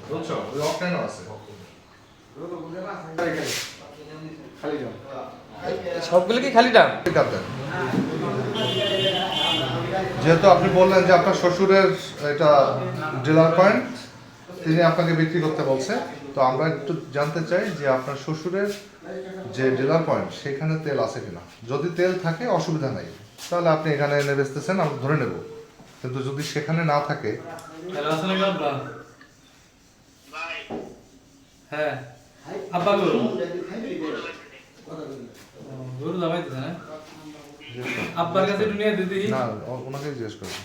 বুঝছো? ওই অকটেনও আছে। সবগুলো কি খালি দাম? ঠিক আছে। যেহেতু আপনি বললেন যে আপনার শ্বশুরের এটা ডিলার পয়েন্ট, তিনি আপনাকে বিক্রি করতে বলছে, তো আমরা একটু জানতে চাই যে আপনার শ্বশুরের যে ডিলার পয়েন্ট সেখানে তেল আছে কিনা। যদি তেল থাকে অসুবিধা নাই, তাহলে আপনি এখানে এনে বেচতেছেন, আমরা ধরে নেব। কিন্তু যদি সেখানে না থাকে, হ্যালো, আসসালামু আলাইকুম। হ্যাঁ, আব্বা গরু দাবাইতেছে না? আব্বার কাছে একটু নিয়ে দিদি। না ওনাকে জিজ্ঞেস করবেন।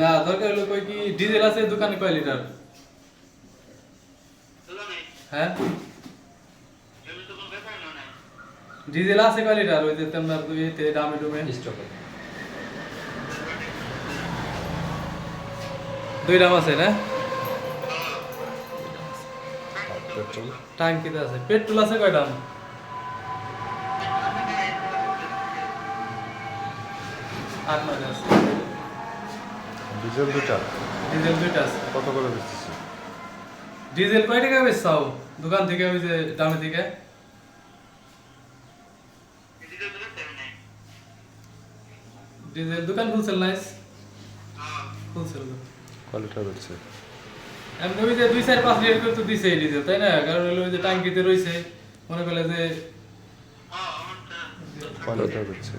না, দরকার হলো কই কি ডিজেল আছে দোকানে কয় লিটার? হ্যাঁ, ডিজেল আছে কয় লিটার? ওই যে তোমার ইয়েতে দামে ডুমে স্টক দুই দাম আছে না? পেট্রোল ট্যাঙ্কিতে আছে। পেট্রোল আছে কয় দাম? 8-9 আছে। ডিজেল দুটা ডিজেল দুইটা আছে। কত করে বেচতেছি? ডিজেল কয় টাকা বেচছাও দোকান থেকে ওই যে দামে থেকে? ডিজেল দোকান ফুলসেল নাইস। ফুলসেল কয় লিটার বেচছে? এমনি ওই যে 2-4-5 লিটার করে তো দিছে এই ডিজেল, তাই না? কারণ হলো ওই যে ট্যাঙ্কিতে রইছে, মনে করলে যে কয় লিটার বেচছে?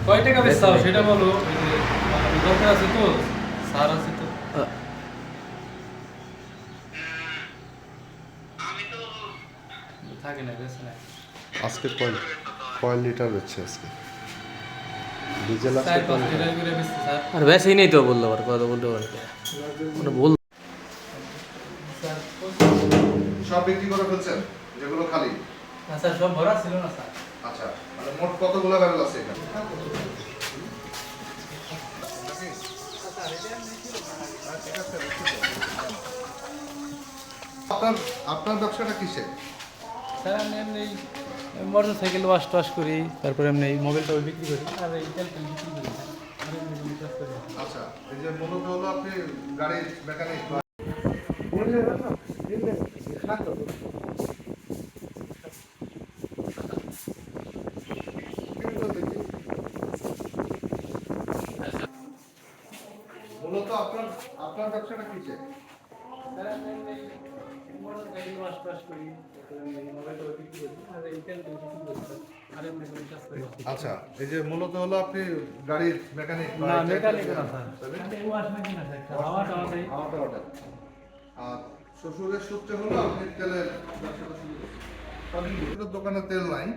কয় টাকা বেচছাও সেটা বলো। ওই যে দরকার আছে তো, সার আছে তো। থাকে না, বেশি না। আজকে কয় লিটার বেচছে আজকে? ডিজেল আছে 4-5 লিটার করে বেচছে স্যার। আর বেশি নেই তো বলতে পারে, কথা বলতে পারে মানে বল। স্যার সব বিক্রি করে ফেলছেন যেগুলো খালি? না স্যার, সব ভরা ছিল না স্যার। আচ্ছা, মানে মোট কতগুলো ব্যারেল আছে এখানে? আপনার আপনার ব্যবসাটা কিসে? স্যার আমি এমনি মোটর সাইকেল ওয়াশ টাশ করি, তারপরে এমনি মোবাইলটা বিক্রি করি, আর এই তেলটা বিক্রি করি স্যার। আর এমনি কোনো কাজ করি না। আচ্ছা, এই যে মূলত হলো আপনি গাড়ির মেকানিক। মূলত আপনার আপনার ব্যবসাটা কিসে? স্যার আমি এমনি মোটর সাইকেল ওয়াশ টাশ করি, তারপরে এমনি মোবাইলটা বিক্রি করি, আর এই তেলটা বিক্রি করি স্যার। আর এমনি কোনো কাজ করি না। আচ্ছা, এই যে মূলত হলো আপনি গাড়ির মেকানিক। না, মেকানিক না স্যার। আমি ওয়াশ মেশিন আছে একটা, হাওয়া টাওয়া দেই। আর শ্বশুরের সূত্রে হলো আপনি তেলের ব্যবসাটা শুরু করছেন। শ্বশুরের দোকানে তেল নাই,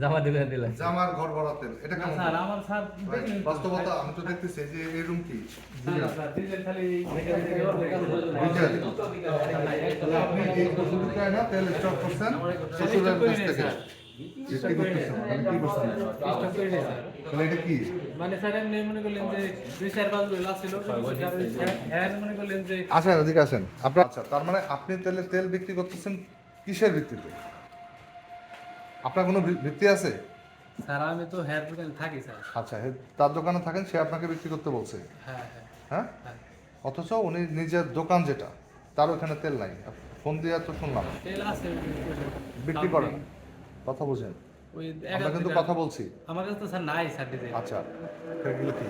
জামা দিবেন দিলে জামার ঘর ভরা তেল, এটা না কেমন? স্যার, আমার স্যার ভাই, দেখলেন তো। বাস্তবতা আমি তো দেখতেছি যে এই রুম কি না স্যার, ডিজেল খালি তাহলে আপনি এই শ্বশুরকে না তেল স্টক করছেন শ্বশুরের কাছ থেকে বিক্রি করতেছেন, মানে কি করছেন? তাহলে এটা কি? মানে স্যার এমনি মনে করলেন যে 2-4-5 বেলা ছিল, হ্যাঁ মনে করলেন যে আসেন এদিকে আসেন আপনার। আচ্ছা, তার মানে আপনি তেল বিক্রি করতেছেন কিসের ভিত্তিতে? আপনার কোনো ভিত্তি আছে? স্যার আমি তো হেয়ার দোকানে থাকি স্যার। আচ্ছা, তার দোকানে থাকেন, সে আপনাকে বিক্রি করতে বলছে? হ্যাঁ হ্যাঁ হ্যাঁ, হ্যাঁ। অথচ উনি নিজের দোকান যেটা, তার ওখানে তেল নাই, ফোন দিয়ে তো শুনলাম তেল আছে বিক্রি করেন। কথা বুঝেন, ওই আমরা কিন্তু কথা বলছি। আমার কাছে তো স্যার নাই স্যার ডিজেল। আচ্ছা, এগুলো কি?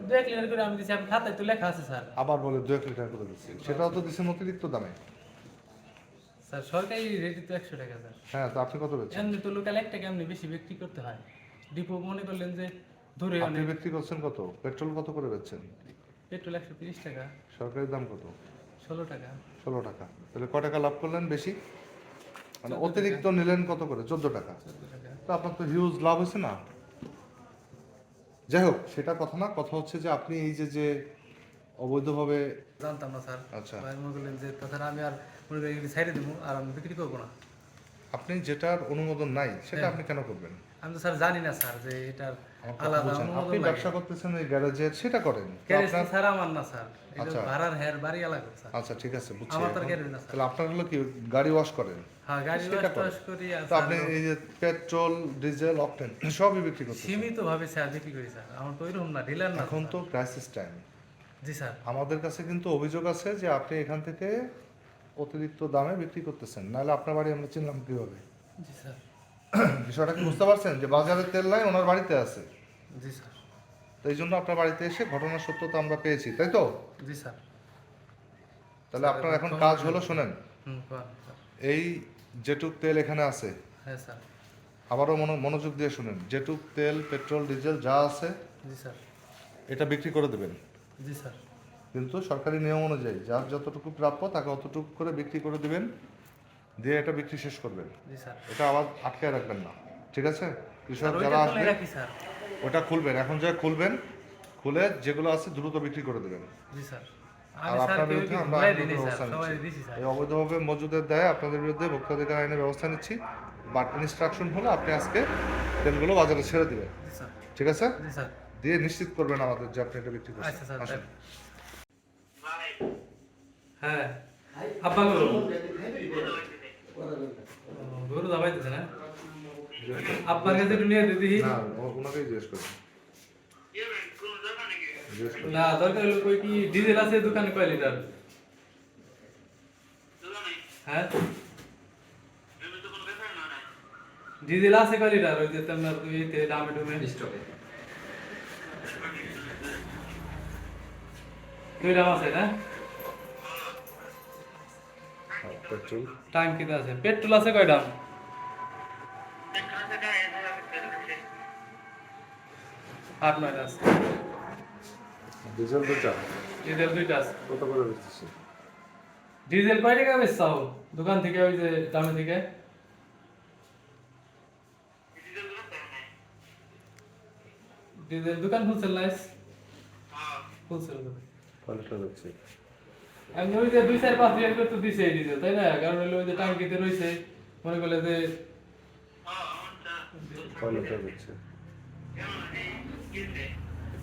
2 লিটার করে আমি দিছি, আপনি খাতায় তো লেখা আছে স্যার। আবার বলে 2 লিটার করে দিচ্ছি, সেটাও তো দিচ্ছেন অতিরিক্ত দামে। স্যার সরকারি রেটে তো 100 টাকা স্যার। হ্যাঁ, তো আপনি কত বেচছেন? এমনি তো লোকাল 1 টাকা এমনি বেশি বিক্রি করতে হয়। ডিপো মনে করলেন যে ধরে আপনি অনেক বিক্রি করছেন কত? পেট্রোল কত করে বেচছেন? পেট্রোল 130 টাকা, সরকারি দাম কত? 16 টাকা। 16 টাকা। তাহলে কয় টাকা লাভ করলেন বেশি? মানে 14 অতিরিক্ত নিলেন কত করে? 14 টাকা। 14 টাকা। তো আপনার তো হিউজ লাভ হয়েছে না? যাই হোক, সেটা কথা না, কথা হচ্ছে যে আপনি এই যে অবৈধভাবে। জানতাম না স্যার। আচ্ছা, ভাই মনে করলেন যে তাছাড়া আমি আর মনে করি এগুলি ছাইড়ে দেবো আর আমি বিক্রি করবো না। আপনি যেটার অনুমোদন নাই সেটা হ্যাঁ। আপনি কেন করবেন? আমি তো স্যার জানি না স্যার যে এটার আমার কথা আলাদা বুঝেন। অনুমোদন আপনি লাগে। ব্যবসা করতেছেন ওই গ্যারেজের, সেটা করেন। তো গ্যারেজ আপনার- স্যার আমার না স্যার, এটা আচ্ছা। ভাড়ার হেয়ার বাড়ি আলাদা স্যার। আচ্ছা, ঠিক আছে, বুঝছি। আমার তো আর এখন গ্যারেজ না স্যার। তাহলে আপনার হলো কি গাড়ি ওয়াশ করেন? হ্যাঁ, গাড়ি সেটা ওয়াশ করেন। টাশ করি আর তো আপনি এই যে পেট্রোল, ডিজেল, অকটেন সবই বিক্রি করতেছেন। সীমিত ভাবে স্যার বিক্রি করি স্যার। আমার তো ওইরকম না, ডিলার না এখন তো ক্রাইসিস টাইম, জি স্যার। আমাদের কাছে কিন্তু অভিযোগ আছে যে আপনি এখান থেকে অতিরিক্ত দামে বিক্রি করতেছেন, নাহলে আপনার বাড়ি আমরা চিনলাম কীভাবে? জি স্যার। বিষয়টা কি বুঝতে পারছেন যে বাজারে তেল নাই, ওনার বাড়িতে আছে, জি স্যার। তো এই জন্য আপনার বাড়িতে এসে ঘটনার সত্যতা আমরা পেয়েছি, তাই তো? জি স্যার। তাহলে আপনার এখন কাজ হলো, শোনেন, স্যার। এই যেটুক তেল এখানে আছে, হ্যাঁ স্যার। আবারও মনোযোগ দিয়ে শুনেন, যেটুক তেল, পেট্রোল, ডিজেল যা আছে জি স্যার। এটা বিক্রি করে দেবেন, জি স্যার। কিন্তু সরকারি নিয়ম অনুযায়ী যার যতটুকু প্রাপ্য তাকে অতটুকু করে বিক্রি করে দিবেন, দিয়ে এটা বিক্রি শেষ করবেন। জি স্যার। এটা আবার আটকায় রাখবেন না, ঠিক আছে? কৃষক ওইটা যারা খুলে আসবে রাখি স্যার। ওটা খুলবেন, এখন যা খুলবেন, খুলে যেগুলো আছে দ্রুত বিক্রি করে দেবেন। জি স্যার। আর আমি স্যার আপনার কেউ বিরুদ্ধে কি আমরা ঘুরাই আইনগত দিইনি স্যার, ব্যবস্থা সবাই নিচ্ছি। দিছি স্যার। এই অবৈধভাবে মজুদের দায়ে আপনাদের বিরুদ্ধে ভোক্তাধিকার আইনে ব্যবস্থা নিচ্ছি, বাট ইনস্ট্রাকশন হলো আপনি আজকে তেলগুলো বাজারে ছেড়ে দিবেন, জি স্যার। ঠিক আছে? জি স্যার। দিয়ে নিশ্চিত করবেন আমাদের যে আপনি এটা বিক্রি আচ্ছা করছেন। স্যার। আসেন। হ্যাঁ আব্বা গরু গরু দাবাইতেছে না আব্বার কাছে একটু নিয়ে দিদি না, ওনাকেই জিজ্ঞেস করুন। জিজ্ঞেস করুন। না দরকার হলো কই কি ডিজেল আছে দোকানে কয় লিটার হ্যাঁ ডিজেল আছে কয় লিটার ওই যে তোমার ইতে দামে ডুমে দুই দাম আছে না পেট্রোল টাইম কিতে আছে পেট্রোল আছে কয় দাম 8-9 আছে ডিজেল দুটা ডিজেল দুইটা আছে কত করে দিচ্ছি? ডিজেল কয় টাকা বেচছাও দোকান থেকে ওই যে দামে থেকে ডিজেল দোকান খুলছেন লাইস খুলছেন কয়টা দিচ্ছি? আমি ওই যে 2-4-5 লিটার করে তো দিছে এই ডিজেল তাই না কারণ হলো ওই যে টাঙ্কিতে রইছে মনে করলে যে কয়টা দিচ্ছি?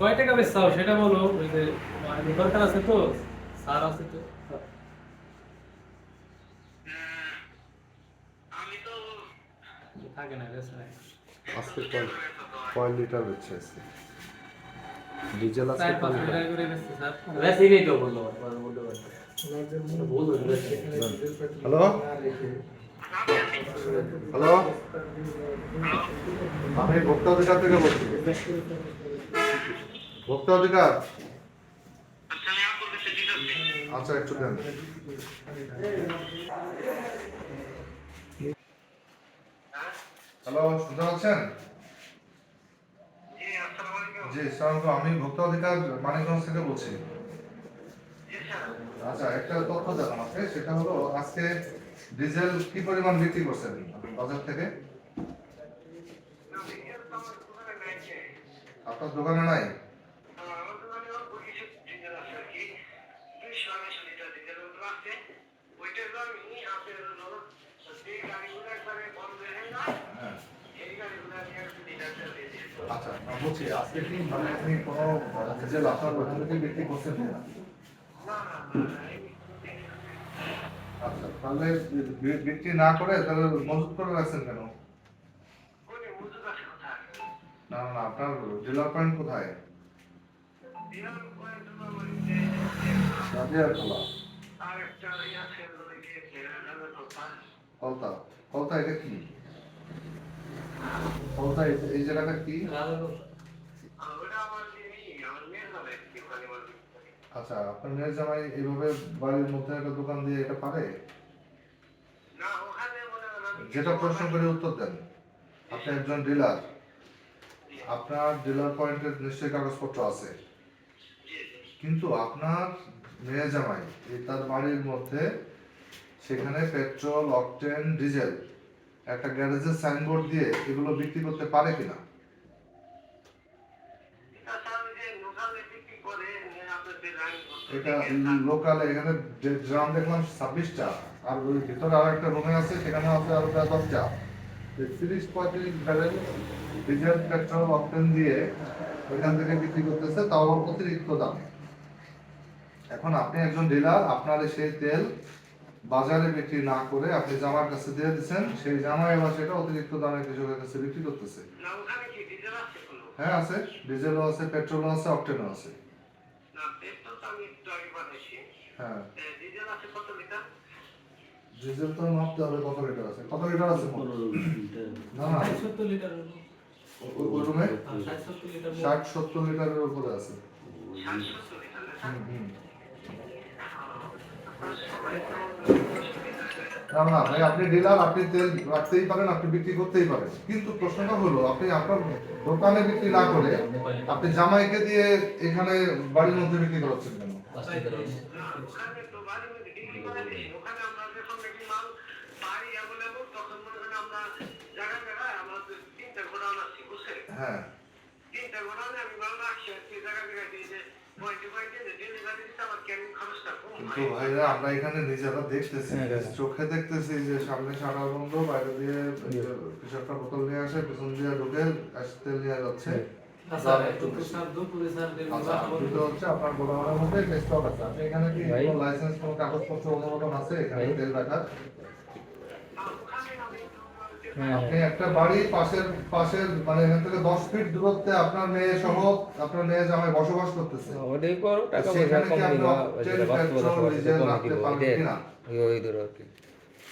কয় টাকা বেচছাও সেটা বলো ওই যে দরকার আছে তো সার আছে তো থাকে না বেশ নাই আজকে কয় লিটার দিচ্ছে আজকে? ডিজেল আজকে 4-5 লিটার করে বেচছে স্যার वैसे ही नहीं तो बोल रहा हूँ बोल रहा হ্যালো হ্যালো, আমি ভোক্তা অধিকার থেকে বলছি। ভোক্তা অধিকার, আচ্ছা একটু দেন। হ্যালো, শুনতে পাচ্ছেন? জি সালাম, আমি ভোক্তা অধিকার মানিকগঞ্জ থেকে বলছি। আচ্ছা, একটা তথ্য দেন আমাকে, সেটা হলো আজকে ডিজেল কি পরিমাণ বিক্রি করছেন বাজার থেকে? আপনার দোকানে নাই? হ্যাঁ। আচ্ছা, আমি বলছি আজকে কি মানে আপনি কোনো ডিজেল আপনার ওখান থেকে বিক্রি করছেন না? আচ্ছা, তাহলে বিক্রি না করে তাহলে মজুত করে রাখছেন কেন? না না, আপনার ডিলার পয়েন্ট কোথায়? রাজিয়ারখোলা। কলতা। কলতা এটা কি? কলতা এই জায়গাটা কি? আচ্ছা, আপনার মেয়ের জামাই এইভাবে বাড়ির মধ্যে একটা দোকান দিয়ে এটা পারে? যেটা প্রশ্ন করে উত্তর দেন। আপনি একজন ডিলার, আপনার ডিলার পয়েন্টের নিশ্চয়ই কাগজপত্র আছে, কিন্তু আপনার মেয়ে জামাই তার বাড়ির মধ্যে সেখানে পেট্রোল, অকটেন, ডিজেল একটা গ্যারেজের সাইনবোর্ড দিয়ে এগুলো বিক্রি করতে পারে কিনা? এটা লোকালে এখানে ড্রাম দেখলাম 26টা, আর ওই ভিতরে আর একটা রুমে আছে, সেখানে আছে আরো 10টা। 30-35 ব্যারেল ডিজেল, পেট্রোল, অকটেন দিয়ে ওইখান থেকে বিক্রি করতেছে, তাও অতিরিক্ত দামে। এখন আপনি একজন ডিলার, আপনার সেই তেল বাজারে বিক্রি না করে আপনি জামার কাছে দিয়ে দিচ্ছেন, সেই জামা এবার সেটা অতিরিক্ত দামে কৃষকের কাছে বিক্রি করতেছে। হ্যাঁ আছে, ডিজেলও আছে, পেট্রোলও আছে, অকটেনও আছে। হ্যাঁ ডিজেল আছে কত লিটার? ডিজেল তো মাপতে হবে কত লিটার আছে, কত লিটার আছে মোট? না না 70 লিটার ওই রুমে 70 লিটার 60-70 লিটারের উপরে আছে। 60-70 লিটার না? হুম হুম। আপনার সবাই তো না না ভাই, আপনি ডিলার, আপনি তেল রাখতেই পারেন, আপনি বিক্রি করতেই পারেন, কিন্তু প্রশ্নটা হলো আপনি আপনার দোকানে বিক্রি না করে আপনি জামাইকে দিয়ে এখানে বাড়ির মধ্যে বিক্রি করাচ্ছেন কেন? ওখানে তো বাড়ির মধ্যে ডিগ্রি করে দিয়েছি। ওখানে আমরা যখন দেখি মাল পাই অ্যাভেলেবল, তখন মনে করেন আমরা জায়গায় জায়গায় আমরা 3টা গোডাউন আছে, বুঝছেন? হ্যাঁ 3টা গোডাউনে আমি মাল রাখছি আর কি জায়গায় জায়গায় দিয়ে যে পয়েন্টে পয়েন্টে ডেলিভারি দিতে আমার ক্যারিং খরচটা কম কিন্তু হয়। ভাইরা আমরা এখানে নিজেরা দেখতেছি, চোখে দেখতেছি যে সামনে শাটার বন্ধ, বাইরে দিয়ে কিছু একটা বোতল নিয়ে আসে, পেছন দিয়ে ঢুকে তেল নিয়ে যাচ্ছে। আচ্ছা একটু স্যার দুপুরে স্যার আচ্ছা, দুটো হচ্ছে আপনার গোডাউনের মধ্যে স্টক আছে। আপনি এখানে কি ভাই? কোনো লাইসেন্স, কোনো কাগজপত্র অনুমোদন আছে এখানে ভাই? তেল রাখার? আর ওখানে আমি আপনি একটা বাড়ি পাশের মানে এখান থেকে 10 ফিট দূরত্বে আপনার মেয়ে সহ আপনার মেয়ে জামাই বসবাস করতেছে। ওটাই করো, টাকা পয়সা সেখানে কম কি আপনি দিবা, অকটেন, যেটা বাস্তবতা পেট্রোল, সবার ডিজেল কমে রাখতে দিব, পারবেন ওইটাই কিনা? ওই ধরো আর কি।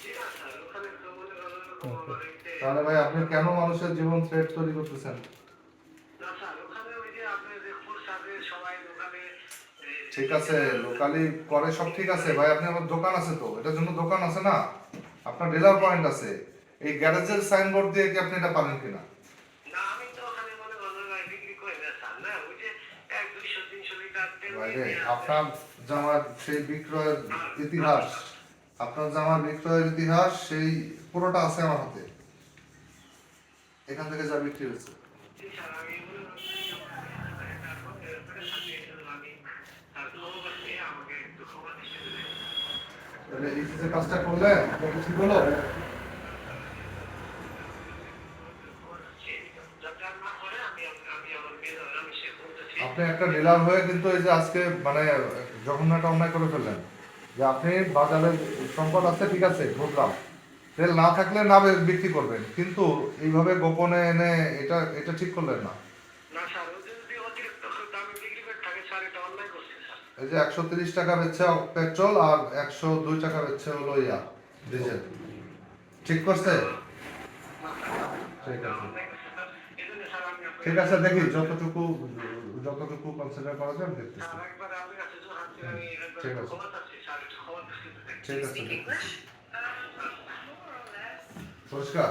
ঠিক আছে স্যার, ওখানে তো মনে করেন এরকম আমার এই যে তাহলে ভাই আপনি কেন মানুষের জীবন থ্রেট তৈরি করতেছেন? না স্যার, ওখানে ওই যে আপনার যে ফুড সার্ভিস সবাই ওখানে ঠিক আছে, লোকালি করে সব ঠিক আছে ভাই, আপনি আমার দোকান আছে তো, এটার জন্য দোকান আছে না, আপনার ডিলার পয়েন্ট আছে, এই গ্যারেজের সাইনবোর্ড দিয়ে কি আপনি এটা পারেন কিনা? না, আমি তো ওখানে মনে করেন বিক্রি করে না স্যার, না ওই যে 100-200-300 লিটার তেল ভাই নিয়ে রে, আসে। আপনার জামার সেই বিক্রয়ের ইতিহাস, আপনার জামার বিক্রয়ের ইতিহাস সেই পুরোটা আছে আমার হাতে, এখান থেকে যা বিক্রি হয়েছে। জি স্যার, আমি মনে করেন একটা করে থাকি, এই জন্য আমি স্যার খবর নিয়ে আমাকে একটু খবর দিতে দিলেন। তাহলে এই যে কাজটা করলেন এটা ঠিক হলো? যাতে আর না করে আমি আমি আমার মেয়ে আমি সে বলতেছি আপনি একটা ডিলার হয়ে কিন্তু এই যে আজকে মানে যখন একটা অন্যায় করে ফেললেন, যে আপনি বাজারে সম্পদ আছে ঠিক আছে বুঝলাম, তেল না থাকলে না বিক্রি করবেন, কিন্তু এইভাবে গোপনে এনে এটা এটা ঠিক করলেন না। না স্যার, ওই যে যদি অতিরিক্ত দামে বিক্রি করে থাকে স্যার, এটা অন্যায় করছে স্যার। এই যে 130 টাকা বেচছে পেট্রোল আর 102 টাকা বেচছে হলো ডিজেল, ঠিক করছে? ঠিক আছে, অন্যায় করছে স্যার, এই জন্য স্যার আমি ঠিক আছে, দেখি যতটুকু কনসিডার করা যায় আমি দেখতেছি। স্যার একবার আপনার কাছে জোর হাত করে আমি একবার ঠিক আছে। ক্ষমা চাচ্ছি স্যার, একটু ক্ষমা দৃষ্টিতে দেখুন। ঠিক আছে, দেখতেছি। পরিষ্কার।